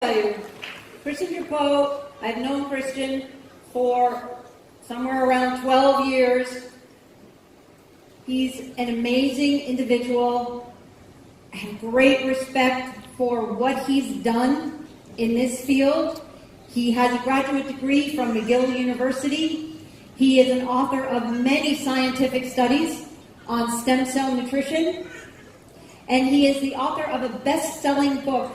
Christian Dupeau, I've known Christian for somewhere around 12 years. He's an amazing individual. I have great respect for what he's done in this field. He has a graduate degree from McGill University. He is an author of many scientific studies on stem cell nutrition. And he is the author of a best-selling book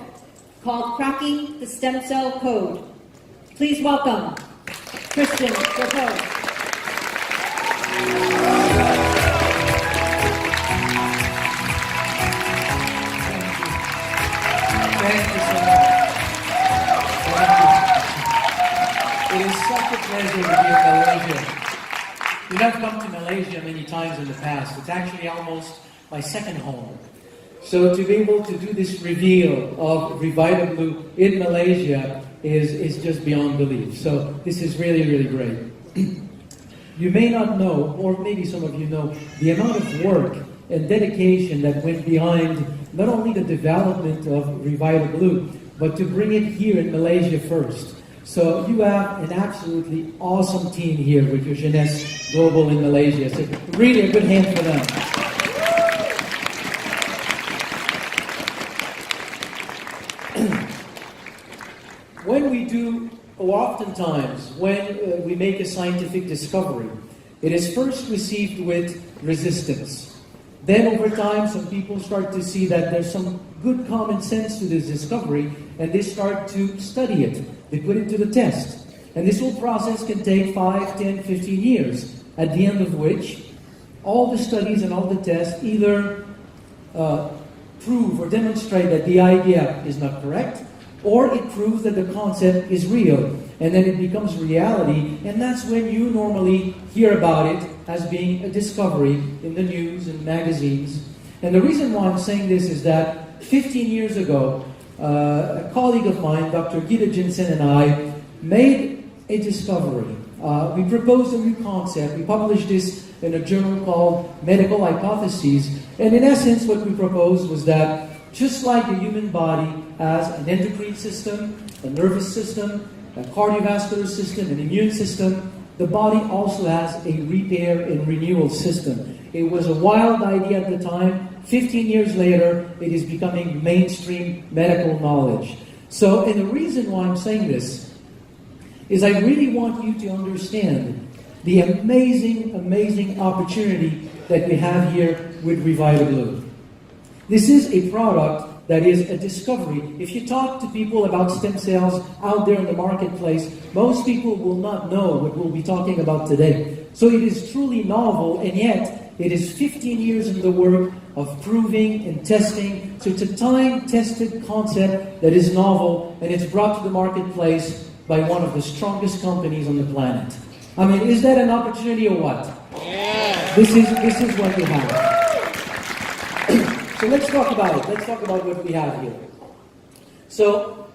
called Cracking the Stem Cell Code. Please welcome Christian Dupeau. Thank you so much. Thank you. It is such a pleasure to be in Malaysia. You know, I've come to Malaysia many times in the past. It's actually almost my second home. So to be able to do this reveal of RevitaBlu in Malaysia is just beyond belief. So this is really, really great. You may not know, or maybe some of you know, the amount of work and dedication that went behind not only the development of RevitaBlu, but to bring it here in Malaysia first. So you have an absolutely awesome team here with your Jeunesse Global in Malaysia. So really a good hand for them. When we do, or oftentimes, when we make a scientific discovery, it is first received with resistance. Then over time, some people start to see that there's some good common sense to this discovery, and they start to study it. They put it to the test. And this whole process can take 5, 10, 15 years, at the end of which all the studies and all the tests either prove or demonstrate that the idea is not correct, or it proves that the concept is real, and then it becomes reality, and that's when you normally hear about it as being a discovery in the news and magazines. And the reason why I'm saying this is that 15 years ago, a colleague of mine, Dr. Gita Jensen, and I made a discovery. We proposed a new concept. We published this in a journal called Medical Hypotheses, and in essence what we proposed was that just like the human body has an endocrine system, a nervous system, a cardiovascular system, an immune system, the body also has a repair and renewal system. It was a wild idea at the time. 15 years later, it is becoming mainstream medical knowledge. So, and the reason why I'm saying this is I really want you to understand the amazing, amazing opportunity that we have here with RevitaBlu. This is a product that is a discovery. If you talk to people about stem cells out there in the marketplace, most people will not know what we'll be talking about today. So it is truly novel, and yet it is 15 years in the work of proving and testing. So it's a time-tested concept that is novel, and it's brought to the marketplace by one of the strongest companies on the planet. I mean, is that an opportunity or what? Yeah. This is what we have. So let's talk about it. Let's talk about what we have here. So,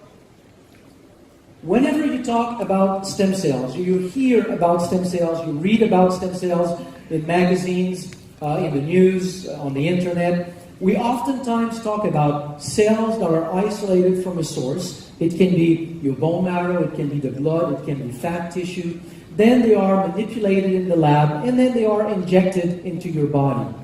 whenever you talk about stem cells, you hear about stem cells, you read about stem cells in magazines, in the news, on the internet, we oftentimes talk about cells that are isolated from a source. It can be your bone marrow, it can be the blood, it can be fat tissue. Then they are manipulated in the lab, and then they are injected into your body.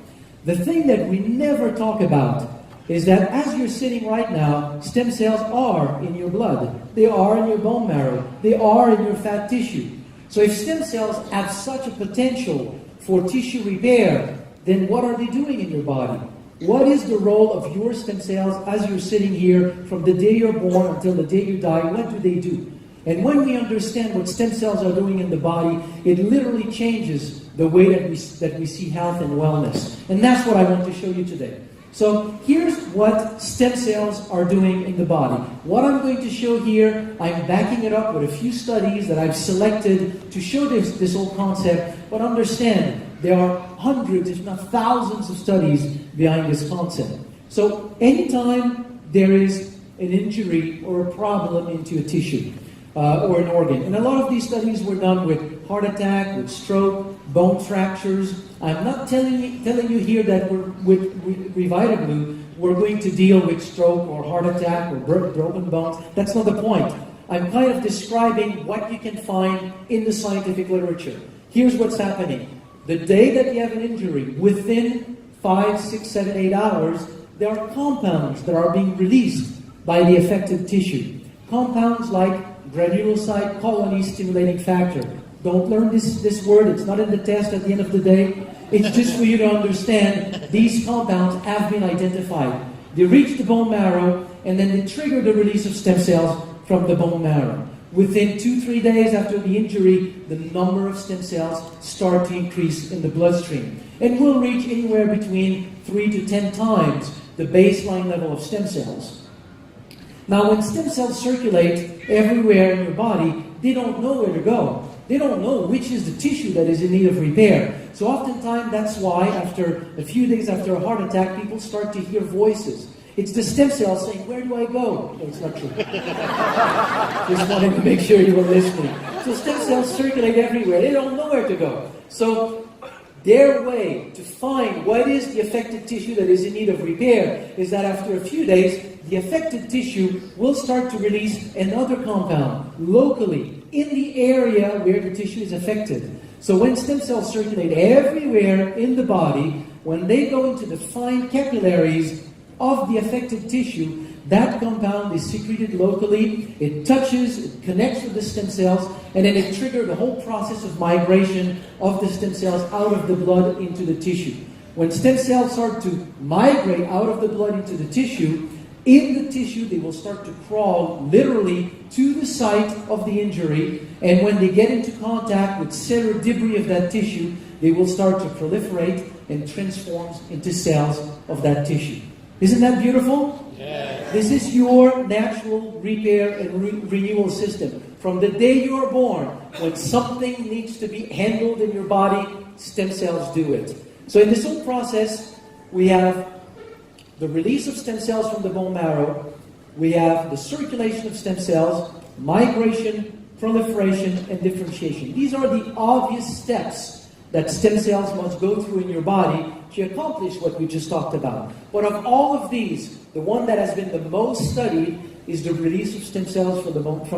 The thing that we never talk about is that as you're sitting right now, stem cells are in your blood. They are in your bone marrow. They are in your fat tissue. So if stem cells have such a potential for tissue repair, then what are they doing in your body? What is the role of your stem cells as you're sitting here from the day you're born until the day you die? What do they do? And when we understand what stem cells are doing in the body, it literally changes the way that we see health and wellness. And that's what I want to show you today. So here's what stem cells are doing in the body. What I'm going to show here, I'm backing it up with a few studies that I've selected to show this whole concept. But understand, there are hundreds, if not thousands of studies behind this concept. So anytime there is an injury or a problem into a tissue, or an organ. And a lot of these studies were done with heart attack, with stroke, bone fractures. I'm not telling you here that with RevitaBlu we're going to deal with stroke or heart attack or broken bones. That's not the point. I'm kind of describing what you can find in the scientific literature. Here's what's happening. The day that you have an injury, within 5, 6, 7, 8 hours, there are compounds that are being released by the affected tissue. Compounds like granulocyte colony stimulating factor. Don't learn this word, it's not in the test at the end of the day. It's just for you to understand these compounds have been identified. They reach the bone marrow and then they trigger the release of stem cells from the bone marrow. Within 2-3 days after the injury, the number of stem cells start to increase in the bloodstream. And will reach anywhere between 3 to 10 times the baseline level of stem cells. Now, when stem cells circulate everywhere in your body, they don't know where to go. They don't know which is the tissue that is in need of repair. So oftentimes, that's why after a few days after a heart attack, people start to hear voices. It's the stem cells saying, where do I go? No, it's not true. Just wanted to make sure you were listening. So stem cells circulate everywhere. They don't know where to go. So their way to find what is the affected tissue that is in need of repair is that after a few days, the affected tissue will start to release another compound locally in the area where the tissue is affected. So when stem cells circulate everywhere in the body, when they go into the fine capillaries of the affected tissue, that compound is secreted locally, it touches, it connects with the stem cells, and then it triggers the whole process of migration of the stem cells out of the blood into the tissue. When stem cells start to migrate out of the blood into the tissue, in the tissue they will start to crawl literally to the site of the injury, and when they get into contact with cellular debris of that tissue, they will start to proliferate and transform into cells of that tissue. Isn't that beautiful? Yes. This is your natural repair and renewal system. From the day you are born, when something needs to be handled in your body, stem cells do it. So in this whole process, we have the release of stem cells from the bone marrow, we have the circulation of stem cells, migration, proliferation, and differentiation. These are the obvious steps that stem cells must go through in your body to accomplish what we just talked about. But of all of these, the one that has been the most studied is the release of stem cells from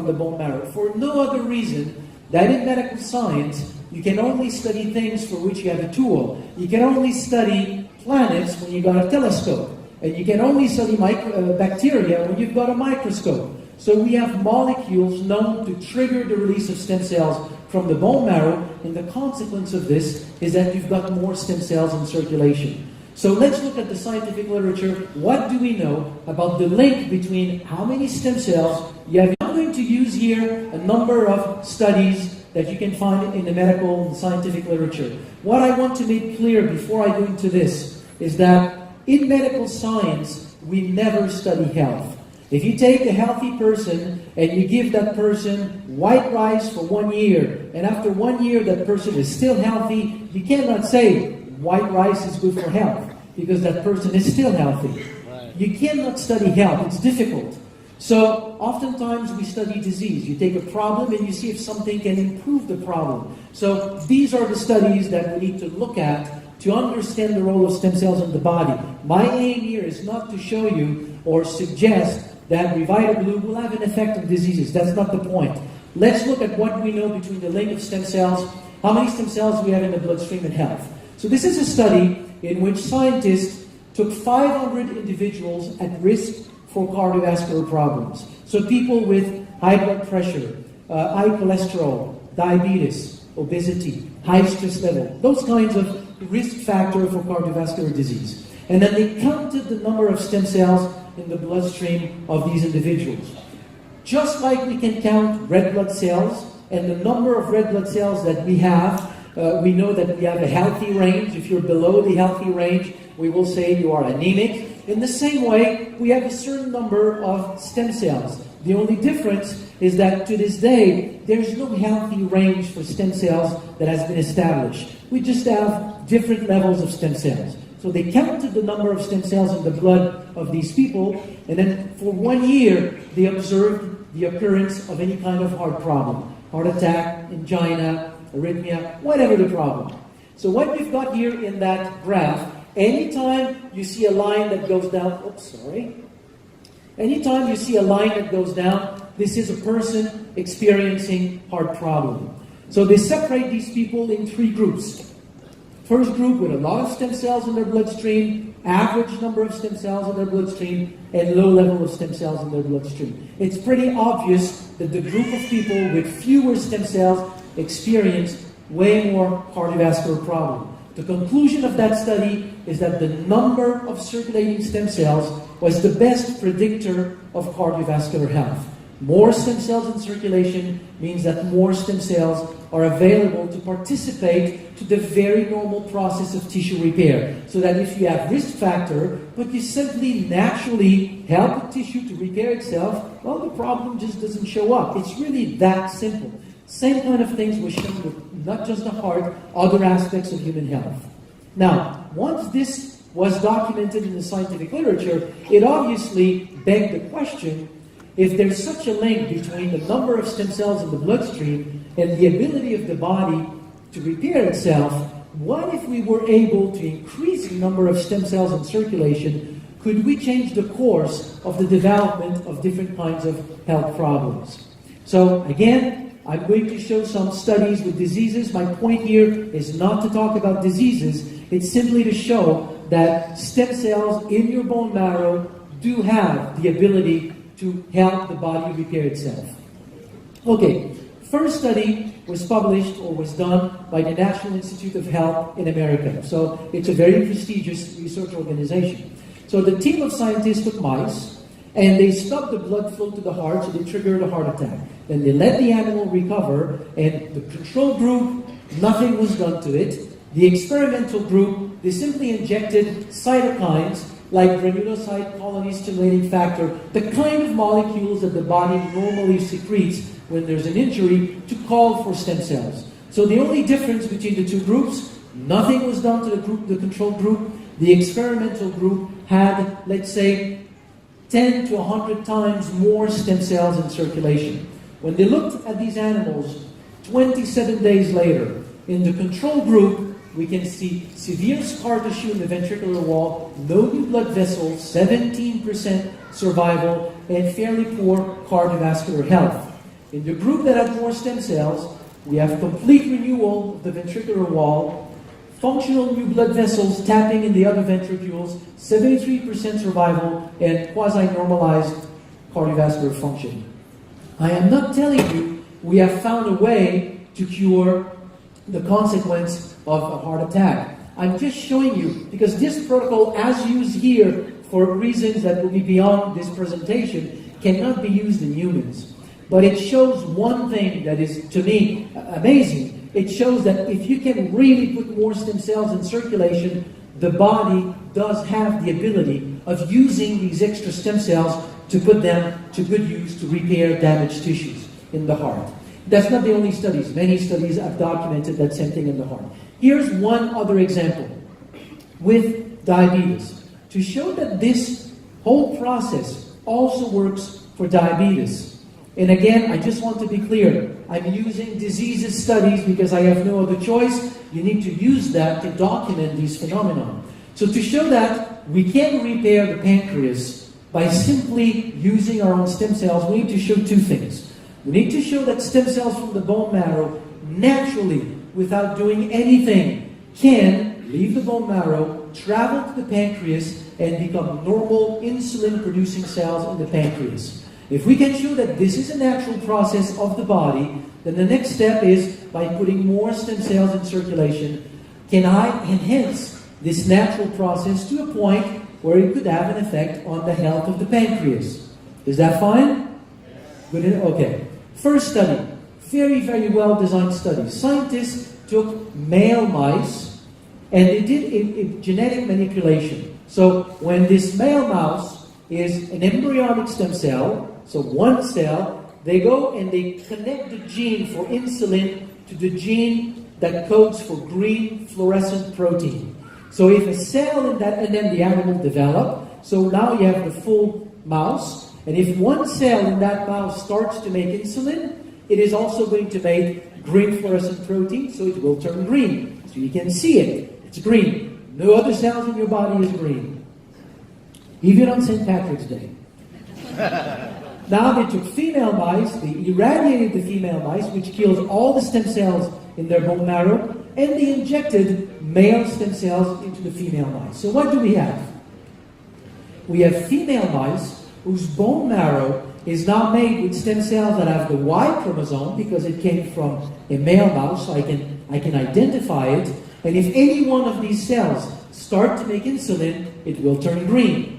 the bone marrow. For no other reason that in medical science, you can only study things for which you have a tool. You can only study planets when you got a telescope. And you can only study bacteria when you've got a microscope. So we have molecules known to trigger the release of stem cells from the bone marrow, and the consequence of this is that you've got more stem cells in circulation. So let's look at the scientific literature. What do we know about the link between how many stem cells you have? I'm going to use here a number of studies that you can find in the medical and scientific literature. What I want to make clear before I go into this is that in medical science, we never study health. If you take a healthy person and you give that person white rice for 1 year, and after 1 year that person is still healthy, you cannot say white rice is good for health, because that person is still healthy. Right. You cannot study health, it's difficult. So oftentimes we study disease. You take a problem and you see if something can improve the problem. So these are the studies that we need to look at to understand the role of stem cells in the body. My aim here is not to show you or suggest that RevitaBlu will have an effect on diseases. That's not the point. Let's look at what we know between the link of stem cells, how many stem cells we have in the bloodstream, and health. So this is a study in which scientists took 500 individuals at risk for cardiovascular problems. So people with high blood pressure, high cholesterol, diabetes, obesity, high stress level, those kinds of risk factor for cardiovascular disease. And then they counted the number of stem cells in the bloodstream of these individuals. Just like we can count red blood cells, and the number of red blood cells that we have, we know that we have a healthy range. If you're below the healthy range, we will say you are anemic. In the same way, we have a certain number of stem cells. The only difference is that to this day, there's no healthy range for stem cells that has been established. We just have different levels of stem cells. So they counted the number of stem cells in the blood of these people, and then for 1 year, they observed the occurrence of any kind of heart problem. Heart attack, angina, arrhythmia, whatever the problem. So what we've got here in that graph anytime you see a line that goes down, anytime you see a line that goes down, this is a person experiencing heart problem. So they separate these people in 3 groups. First group with a lot of stem cells in their bloodstream, average number of stem cells in their bloodstream, and low level of stem cells in their bloodstream. It's pretty obvious that the group of people with fewer stem cells experienced way more cardiovascular problem. The conclusion of that study is that the number of circulating stem cells was the best predictor of cardiovascular health. More stem cells in circulation means that more stem cells are available to participate to the very normal process of tissue repair. So that if you have risk factor, but you simply naturally help the tissue to repair itself, well, the problem just doesn't show up. It's really that simple. Same kind of things were shown with not just the heart, other aspects of human health. Now, once this was documented in the scientific literature, it obviously begged the question, if there's such a link between the number of stem cells in the bloodstream and the ability of the body to repair itself, what if we were able to increase the number of stem cells in circulation? Could we change the course of the development of different kinds of health problems? So again, I'm going to show some studies with diseases. My point here is not to talk about diseases. It's simply to show that stem cells in your bone marrow do have the ability to help the body repair itself. Okay, first study was published or was done by the National Institute of Health in America. So it's a very prestigious research organization. So the team of scientists took mice and they stopped the blood flow to the heart so they triggered a heart attack. Then they let the animal recover, and the control group, nothing was done to it. The experimental group, they simply injected cytokines like granulocyte colony stimulating factor, the kind of molecules that the body normally secretes when there's an injury to call for stem cells. So the only difference between the 2 groups, nothing was done to the control group. The experimental group had, let's say, 10 to 100 times more stem cells in circulation. When they looked at these animals 27 days later, in the control group, we can see severe scar tissue in the ventricular wall, no new blood vessels, 17% survival, and fairly poor cardiovascular health. In the group that had more stem cells, we have complete renewal of the ventricular wall, functional new blood vessels tapping in the other ventricules, 73% survival, and quasi-normalized cardiovascular function. I am not telling you we have found a way to cure the consequence of a heart attack. I'm just showing you, because this protocol, as used here for reasons that will be beyond this presentation, cannot be used in humans. But it shows one thing that is, to me, amazing. It shows that if you can really put more stem cells in circulation, the body does have the ability of using these extra stem cells to put them to good use to repair damaged tissues in the heart. That's not the only studies. Many studies have documented that same thing in the heart. Here's one other example with diabetes to show that this whole process also works for diabetes. And again, I just want to be clear. I'm using diseases studies because I have no other choice. You need to use that to document these phenomena. So to show that we can repair the pancreas by simply using our own stem cells, we need to show 2 things. We need to show that stem cells from the bone marrow naturally, without doing anything, can leave the bone marrow, travel to the pancreas, and become normal insulin-producing cells in the pancreas. If we can show that this is a natural process of the body, then the next step is, by putting more stem cells in circulation, can I enhance this natural process to a point where it could have an effect on the health of the pancreas? Is that fine? Good. Okay. First study. Very, very well-designed study. Scientists took male mice and they did a genetic manipulation. So when this male mouse is an embryonic stem cell, so one cell, they go and they connect the gene for insulin to the gene that codes for green fluorescent protein. So if a cell in that, and then the animal develop, so now you have the full mouse, and if one cell in that mouse starts to make insulin, it is also going to make green fluorescent protein, so it will turn green. So you can see it, it's green. No other cells in your body is green. Even on St. Patrick's Day. Now they took female mice, they irradiated the female mice, which kills all the stem cells in their bone marrow, and they injected male stem cells into the female mice. So what do we have? We have female mice whose bone marrow is now made with stem cells that have the Y chromosome because it came from a male mouse, so I can identify it. And if any one of these cells start to make insulin, it will turn green.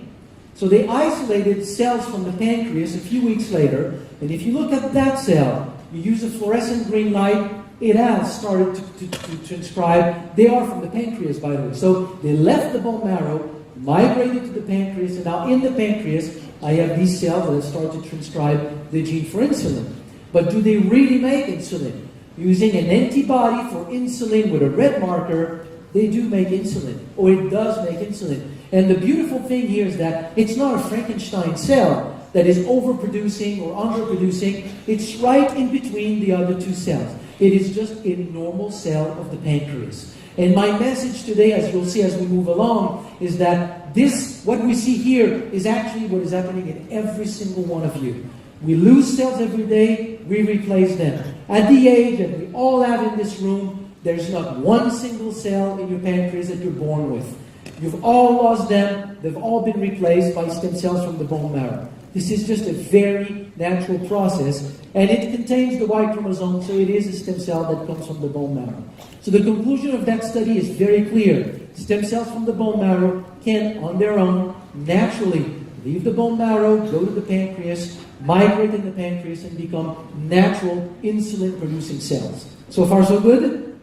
So they isolated cells from the pancreas a few weeks later, and if you look at that cell, you use a fluorescent green light, it has started to transcribe. They are from the pancreas, by the way. So they left the bone marrow, migrated to the pancreas, and now in the pancreas, I have these cells that have started to transcribe the gene for insulin. But do they really make insulin? Using an antibody for insulin with a red marker, they do make insulin, or it does make insulin. And the beautiful thing here is that it's not a Frankenstein cell that is overproducing or underproducing. It's right in between the other two cells. It is just a normal cell of the pancreas. And my message today, as you'll see as we move along, is that this, what we see here, is actually what is happening in every single one of you. We lose cells every day, we replace them. At the age that we all have in this room, there's not one single cell in your pancreas that you're born with. You've all lost them. They've all been replaced by stem cells from the bone marrow. This is just a very natural process, and it contains the Y chromosome, so it is a stem cell that comes from the bone marrow. So the conclusion of that study is very clear. Stem cells from the bone marrow can, on their own, naturally leave the bone marrow, go to the pancreas, migrate in the pancreas, and become natural insulin-producing cells. So far, so good?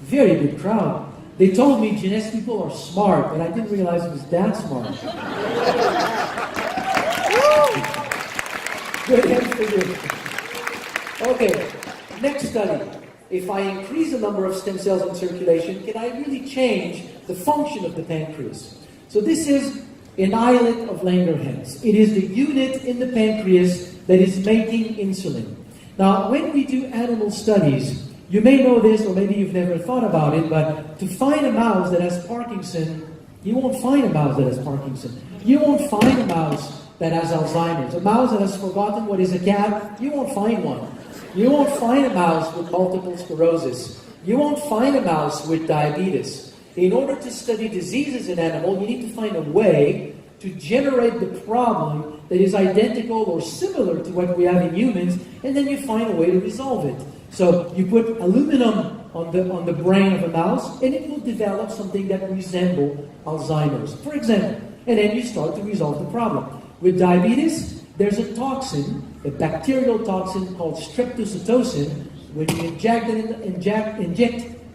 Very good crowd. They told me genetics people are smart, but I didn't realize it was that smart. Good hands for you. Okay, next study. If I increase the number of stem cells in circulation, can I really change the function of the pancreas? So this is an islet of Langerhans. It is the unit in the pancreas that is making insulin. Now, when we do animal studies, you may know this, or maybe you've never thought about it, but to find a mouse that has Parkinson, you won't find a mouse that has Parkinson. You won't find a mouse that has Alzheimer's. A mouse that has forgotten what is a cat, you won't find one. You won't find a mouse with multiple sclerosis. You won't find a mouse with diabetes. In order to study diseases in animals, you need to find a way to generate the problem that is identical or similar to what we have in humans, and then you find a way to resolve it. So you put aluminum on the brain of a mouse, and it will develop something that resembles Alzheimer's, for example. And then you start to resolve the problem. With diabetes, there's a toxin, a bacterial toxin called streptozotocin. When you inject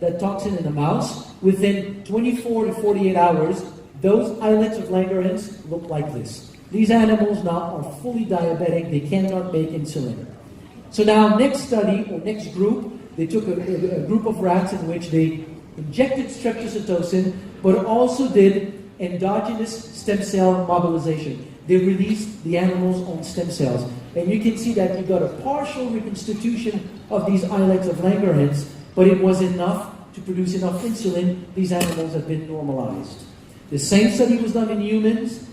that toxin in the mouse, within 24 to 48 hours, those islets of Langerhans look like this. These animals now are fully diabetic. They cannot make insulin. So now, next study, or next group, they took a group of rats in which they injected streptozotocin, but also did endogenous stem cell mobilization. They released the animal's own stem cells. And you can see that you got a partial reconstitution of these islets of Langerhans, but it was enough to produce enough insulin. These animals have been normalized. The same study was done in humans.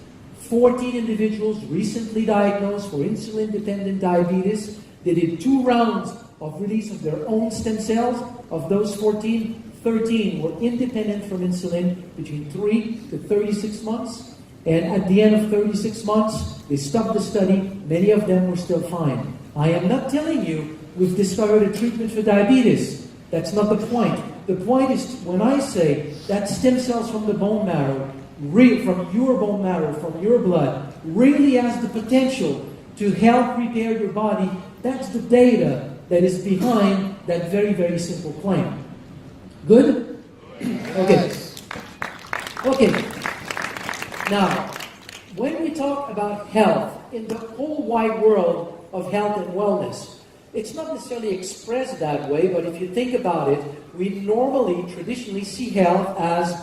14 individuals recently diagnosed for insulin-dependent diabetes. They did 2 rounds of release of their own stem cells. Of those 14, 13 were independent from insulin between 3 to 36 months. And at the end of 36 months, they stopped the study. Many of them were still fine. I am not telling you we've discovered a treatment for diabetes. That's not the point. The point is when I say that stem cells from the bone marrow, from your bone marrow, from your blood, really has the potential to help repair your body, that's the data that is behind that very, very simple claim. Good? Okay. Okay. Now, when we talk about health in the whole wide world of health and wellness, it's not necessarily expressed that way, but if you think about it, we normally, traditionally see health as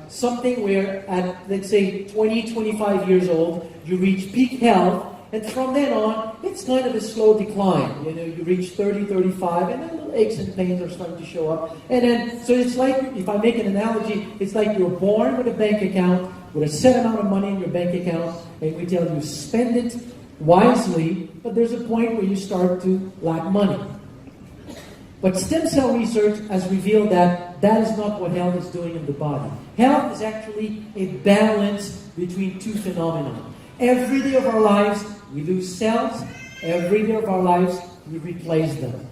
something where at, let's say, 20, 25 years old, you reach peak health, And from then on, it's kind of a slow decline. You know, you reach 30, 35, and then little aches and pains are starting to show up. And then, so it's like, if I make an analogy, it's like you're born with a bank account, with a set amount of money in your bank account, and we tell you spend it wisely, but there's a point where you start to lack money. But stem cell research has revealed that that is not what health is doing in the body. Health is actually a balance between two phenomena. Every day of our lives, we lose cells. Every day of our lives, we replace them.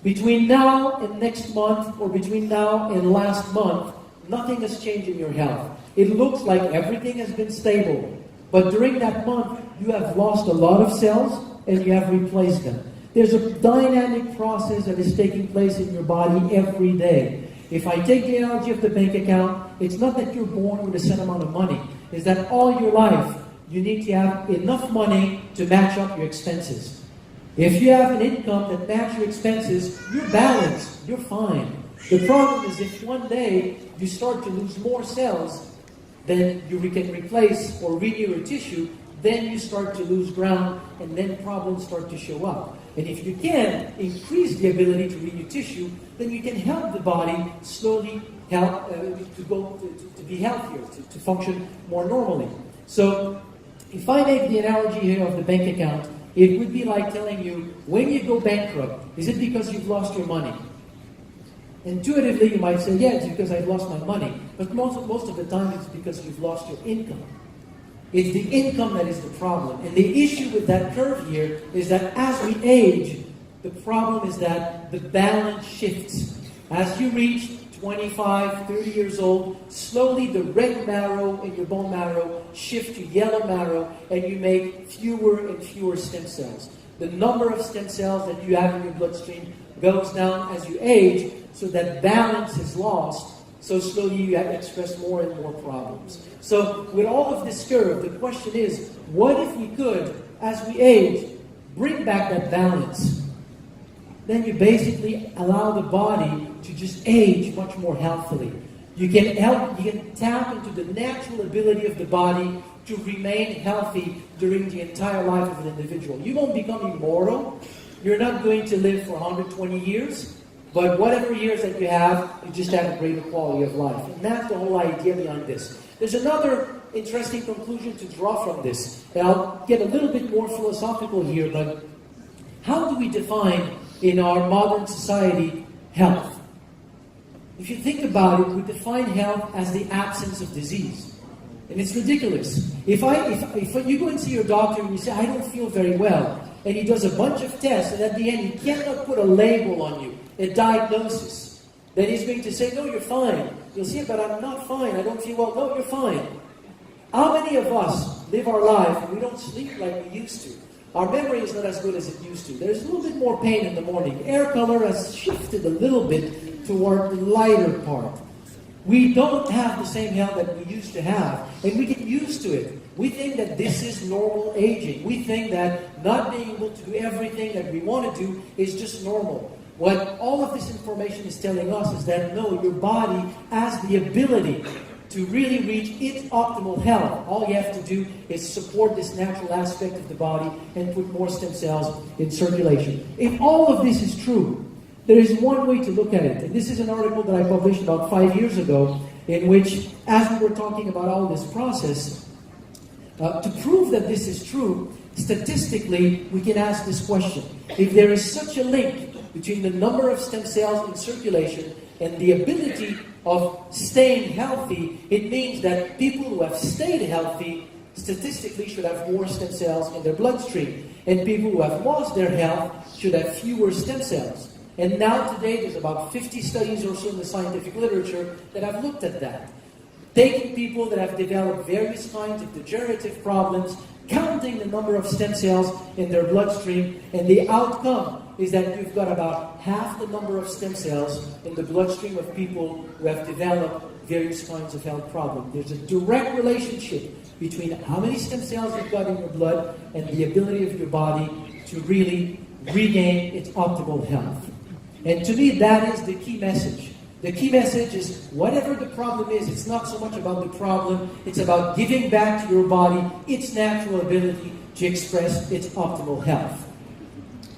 Between now and next month, or between now and last month, nothing has changed in your health. It looks like everything has been stable. But during that month, you have lost a lot of cells, and you have replaced them. There's a dynamic process that is taking place in your body every day. If I take the analogy of the bank account, it's not that you're born with a set amount of money. It's that all your life, you need to have enough money to match up your expenses. If you have an income that matches your expenses, you're balanced, you're fine. The problem is if one day you start to lose more cells than you can replace or renew your tissue, then you start to lose ground, and then problems start to show up. And if you can increase the ability to renew tissue, then you can help the body slowly help to be healthier, to function more normally. So, if I make the analogy here of the bank account, it would be like telling you, when you go bankrupt, is it because you've lost your money? Intuitively, you might say, yeah, it's because I've lost my money. But most of the time, it's because you've lost your income. It's the income that is the problem. And the issue with that curve here is that as we age, the problem is that the balance shifts. As you reach 25, 30 years old, slowly the red marrow in your bone marrow shifts to yellow marrow, and you make fewer and fewer stem cells. The number of stem cells that you have in your bloodstream goes down as you age, so that balance is lost. So slowly you have to express more and more problems. So with all of this curve, the question is, what if we could, as we age, bring back that balance? Then you basically allow the body to just age much more healthily. You can tap into the natural ability of the body to remain healthy during the entire life of an individual. You won't become immortal. You're not going to live for 120 years. But whatever years that you have, you just have a greater quality of life. And that's the whole idea behind this. There's another interesting conclusion to draw from this. And I'll get a little bit more philosophical here, but how do we define in our modern society health? If you think about it, we define health as the absence of disease. And it's ridiculous. If you go and see your doctor and you say, I don't feel very well, and he does a bunch of tests, and at the end he cannot put a label on you, a diagnosis, then he's going to say, no, you're fine. You'll say, but I'm not fine. I don't feel well. No, you're fine. How many of us live our life and we don't sleep like we used to? Our memory is not as good as it used to. There's a little bit more pain in the morning. Air color has shifted a little bit toward the lighter part. We don't have the same health that we used to have, and we get used to it. We think that this is normal aging. We think that not being able to do everything that we want to do is just normal. What all of this information is telling us is that no, your body has the ability to really reach its optimal health. All you have to do is support this natural aspect of the body and put more stem cells in circulation. If all of this is true, there is one way to look at it. And this is an article that I published about 5 years ago, in which, as we were talking about all this process, to prove that this is true, statistically, we can ask this question. If there is such a link between the number of stem cells in circulation and the ability of staying healthy, it means that people who have stayed healthy statistically should have more stem cells in their bloodstream. And people who have lost their health should have fewer stem cells. And now today there's about 50 studies or so in the scientific literature that have looked at that. Taking people that have developed various kinds of degenerative problems, counting the number of stem cells in their bloodstream, and the outcome is that you've got about half the number of stem cells in the bloodstream of people who have developed various kinds of health problems. There's a direct relationship between how many stem cells you've got in your blood and the ability of your body to really regain its optimal health. And to me, that is the key message. The key message is, whatever the problem is, it's not so much about the problem, it's about giving back to your body its natural ability to express its optimal health.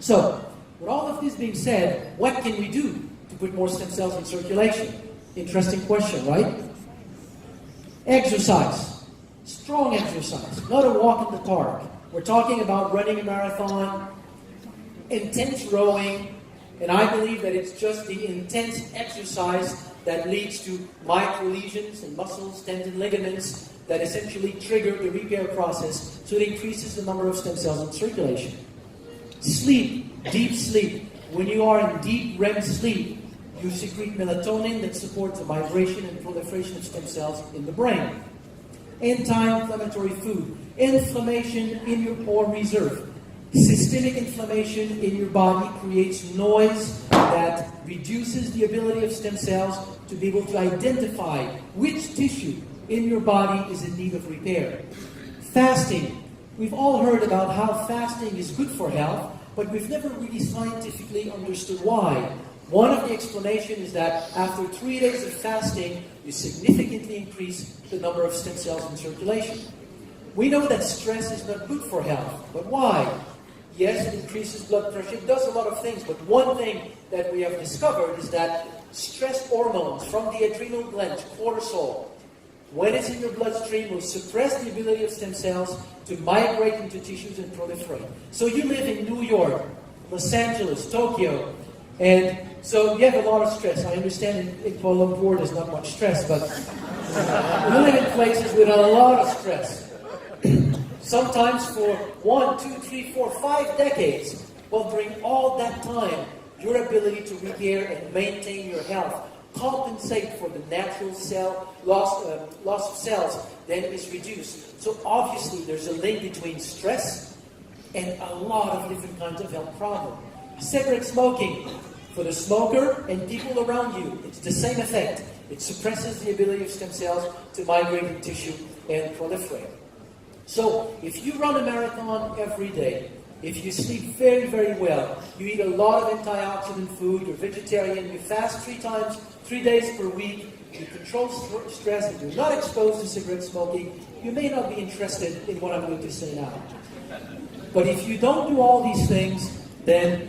So, with all of this being said, what can we do to put more stem cells in circulation? Interesting question, right? Exercise. Strong exercise. Not a walk in the park. We're talking about running a marathon, intense rowing, and I believe that it's just the intense exercise that leads to micro-lesions in muscles, tendon, ligaments that essentially trigger the repair process, so it increases the number of stem cells in circulation. Sleep, deep sleep. When you are in deep REM sleep, you secrete melatonin that supports the migration and proliferation of stem cells in the brain. Anti-inflammatory food. Inflammation in your or reserve. Systemic inflammation in your body creates noise that reduces the ability of stem cells to be able to identify which tissue in your body is in need of repair. Fasting. We've all heard about how fasting is good for health, but we've never really scientifically understood why. One of the explanations is that after 3 days of fasting, you significantly increase the number of stem cells in circulation. We know that stress is not good for health, but why? Yes, it increases blood pressure, it does a lot of things, but one thing that we have discovered is that stress hormones from the adrenal gland, cortisol, when it's in your bloodstream, will suppress the ability of stem cells to migrate into tissues and proliferate. So you live in New York, Los Angeles, Tokyo, and so you have a lot of stress. I understand in Kuala Lumpur there's not much stress, but you live in places with a lot of stress. Sometimes for 1, 2, 3, 4, 5 decades. Well, during all that time, your ability to repair and maintain your health, compensate for the natural cell loss of cells, then is reduced. So obviously there's a link between stress and a lot of different kinds of health problems. Cigarette smoking. For the smoker and people around you, it's the same effect. It suppresses the ability of stem cells to migrate in tissue and proliferate. So, if you run a marathon every day, if you sleep very, very well, you eat a lot of antioxidant food, you're vegetarian, you fast 3 days per week, you control stress, and you're not exposed to cigarette smoking, you may not be interested in what I'm going to say now. But if you don't do all these things, then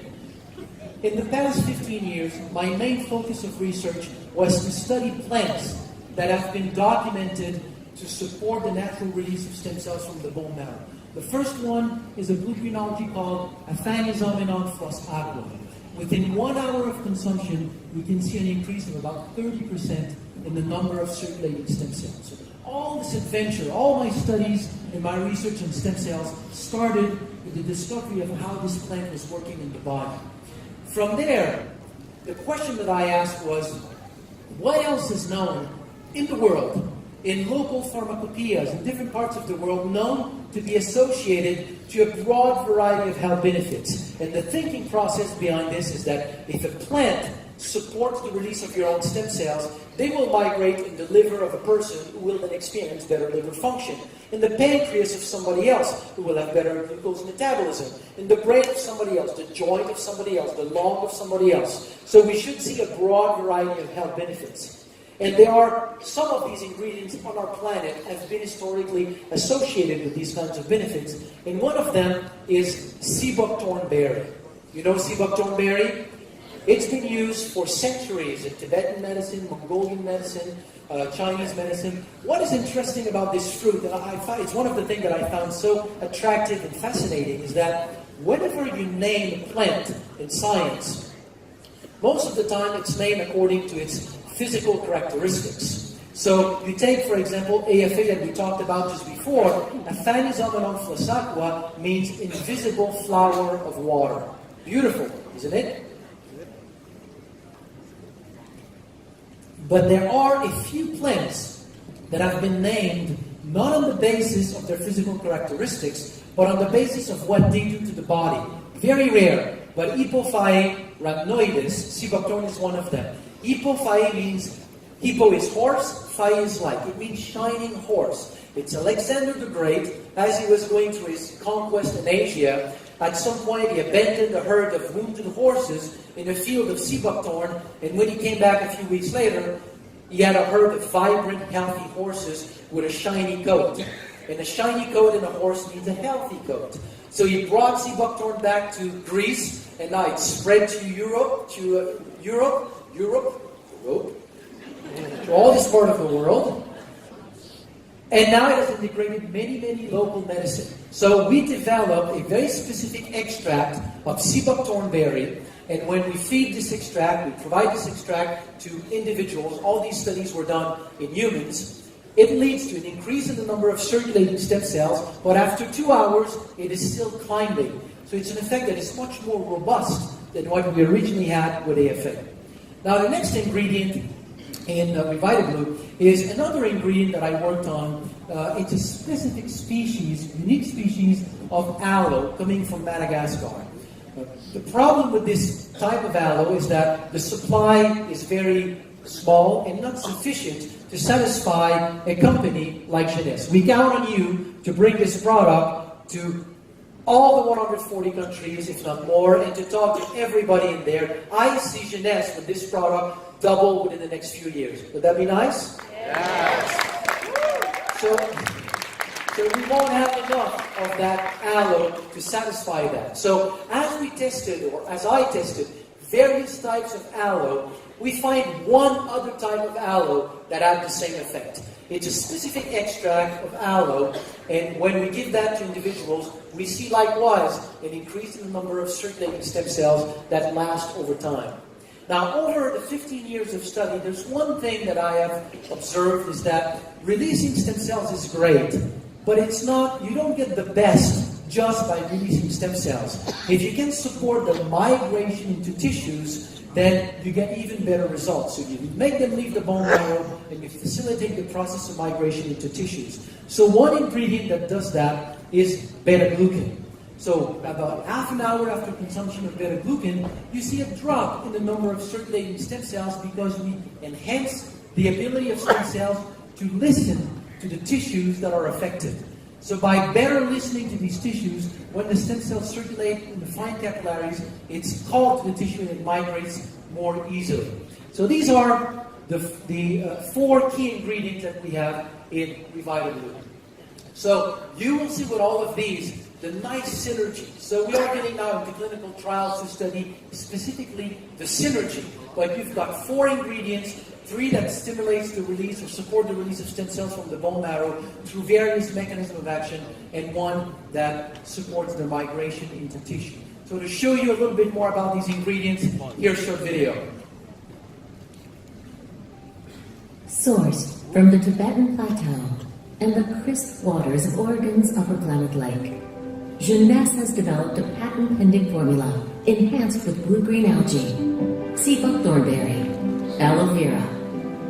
in the past 15 years, my main focus of research was to study plants that have been documented to support the natural release of stem cells from the bone marrow. The first one is a blue-green algae called Aphanizomenon aqua. Within 1 hour of consumption, we can see an increase of about 30% in the number of circulating stem cells. So all this adventure, all my studies and my research on stem cells started with the discovery of how this plant was working in the body. From there, the question that I asked was, what else is known in the world, in local pharmacopoeias in different parts of the world, known to be associated to a broad variety of health benefits? And the thinking process behind this is that if a plant supports the release of your own stem cells, they will migrate in the liver of a person who will then experience better liver function, in the pancreas of somebody else who will have better glucose metabolism, in the brain of somebody else, the joint of somebody else, the lung of somebody else. So we should see a broad variety of health benefits. And there are some of these ingredients on our planet have been historically associated with these kinds of benefits. And one of them is sea buckthorn berry. You know sea buckthorn berry? It's been used for centuries in Tibetan medicine, Mongolian medicine, Chinese medicine. What is interesting about this fruit, and I find it's one of the things that I found so attractive and fascinating, is that whenever you name a plant in science, most of the time it's named according to its physical characteristics. So you take, for example, AFA that we talked about just before. Aphanizomenon aqua means invisible flower of water. Beautiful, isn't it? But there are a few plants that have been named not on the basis of their physical characteristics, but on the basis of what they do to the body. Very rare, but Hippophae rhamnoides, sea buckthorn is one of them. Hippophae means, hippo is horse, phae is like. It means shining horse. It's Alexander the Great, as he was going through his conquest in Asia. At some point, he abandoned a herd of wounded horses in a field of sea buckthorn, and when he came back a few weeks later, he had a herd of vibrant, healthy horses with a shiny coat. And a shiny coat in a horse needs a healthy coat. So he brought sea buckthorn back to Greece, and now it's spread to Europe, to all this part of the world. And now it has integrated many, many local medicine. So we developed a very specific extract of sea buckthorn berry, and when we feed this extract, we provide this extract to individuals. All these studies were done in humans. It leads to an increase in the number of circulating stem cells, but after 2 hours, it is still climbing. So it's an effect that is much more robust than what we originally had with AFA. Now the next ingredient in RevitaBlu is another ingredient that I worked on. It's a specific species, unique species of aloe coming from Madagascar. The problem with this type of aloe is that the supply is very small and not sufficient to satisfy a company like Jeunesse. We count on you to bring this product to all the 140 countries, if not more, and to talk to everybody in there. I see Jeunesse with this product double within the next few years. Would that be nice? Yes. So we won't have enough of that aloe to satisfy that. So as we tested, or as I tested, various types of aloe, we find one other type of aloe that had the same effect. It's a specific extract of aloe, and when we give that to individuals, we see likewise an increase in the number of circulating stem cells that last over time. Now, over the 15 years of study, there's one thing that I have observed is that releasing stem cells is great, but it's not, you don't get the best just by releasing stem cells. If you can support the migration into tissues, then you get even better results. So you make them leave the bone marrow and you facilitate the process of migration into tissues. So one ingredient that does that is beta-glucan. So about half an hour after consumption of beta-glucan, you see a drop in the number of circulating stem cells because we enhance the ability of stem cells to listen to the tissues that are affected. So by better listening to these tissues, when the stem cells circulate in the fine capillaries, it's called to the tissue and it migrates more easily. So these are the 4 key ingredients that we have in RevitaBlu. So you will see with all of these the nice synergy. So we are getting now into clinical trials to study specifically the synergy. But you've got 4 ingredients, 3 that stimulates the release or support the release of stem cells from the bone marrow through various mechanisms of action, and 1 that supports their migration into tissue. So to show you a little bit more about these ingredients, here's a short video. Sourced from the Tibetan Plateau and the crisp waters of Oregon's Upper Klamath Lake, Jeunesse has developed a patent-pending formula enhanced with blue-green algae, sea buckthorn berry, aloe vera,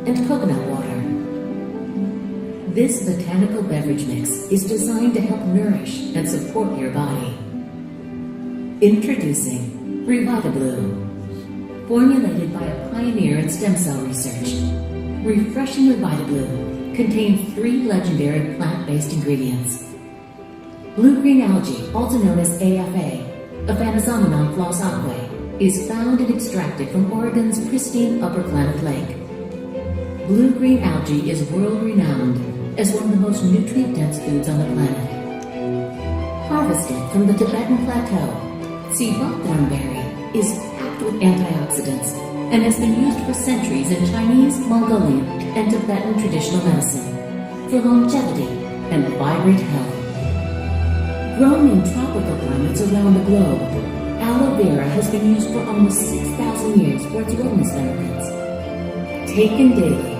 and coconut water. This botanical beverage mix is designed to help nourish and support your body. Introducing RevitaBlu. Formulated by a pioneer in stem cell research, refreshing RevitaBlu contains 3 legendary plant-based ingredients. Blue-green algae, also known as AFA, Aphanizomenon floss aquae, is found and extracted from Oregon's pristine Upper Klamath Lake. Blue-green algae is world-renowned as one of the most nutrient-dense foods on the planet. Harvested from the Tibetan Plateau, sea buckthorn berry is packed with antioxidants and has been used for centuries in Chinese, Mongolian, and Tibetan traditional medicine for longevity and vibrant health. Grown in tropical climates around the globe, aloe vera has been used for almost 6,000 years for its wellness benefits. Taken daily,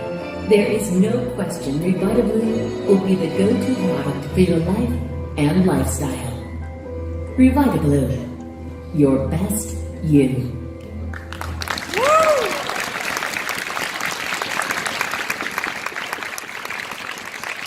there is no question RevitaBlu will be the go-to product for your life and lifestyle. RevitaBlu, your best you.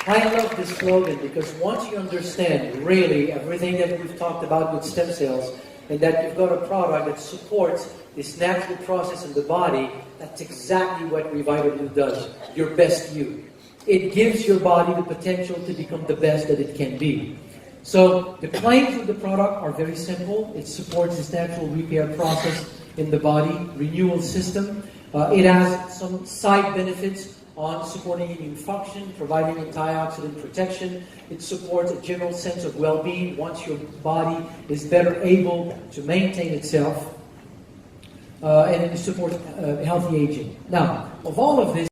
I love this slogan because once you understand really everything that we've talked about with stem cells, and that you've got a product that supports this natural process in the body, that's exactly what RevitaBlu does. Your best you. It gives your body the potential to become the best that it can be. So the claims of the product are very simple. It supports this natural repair process in the body, renewal system. It has some side benefits on supporting immune function, providing antioxidant protection. It supports a general sense of well-being once your body is better able to maintain itself. And it supports healthy aging. Now, of all of this,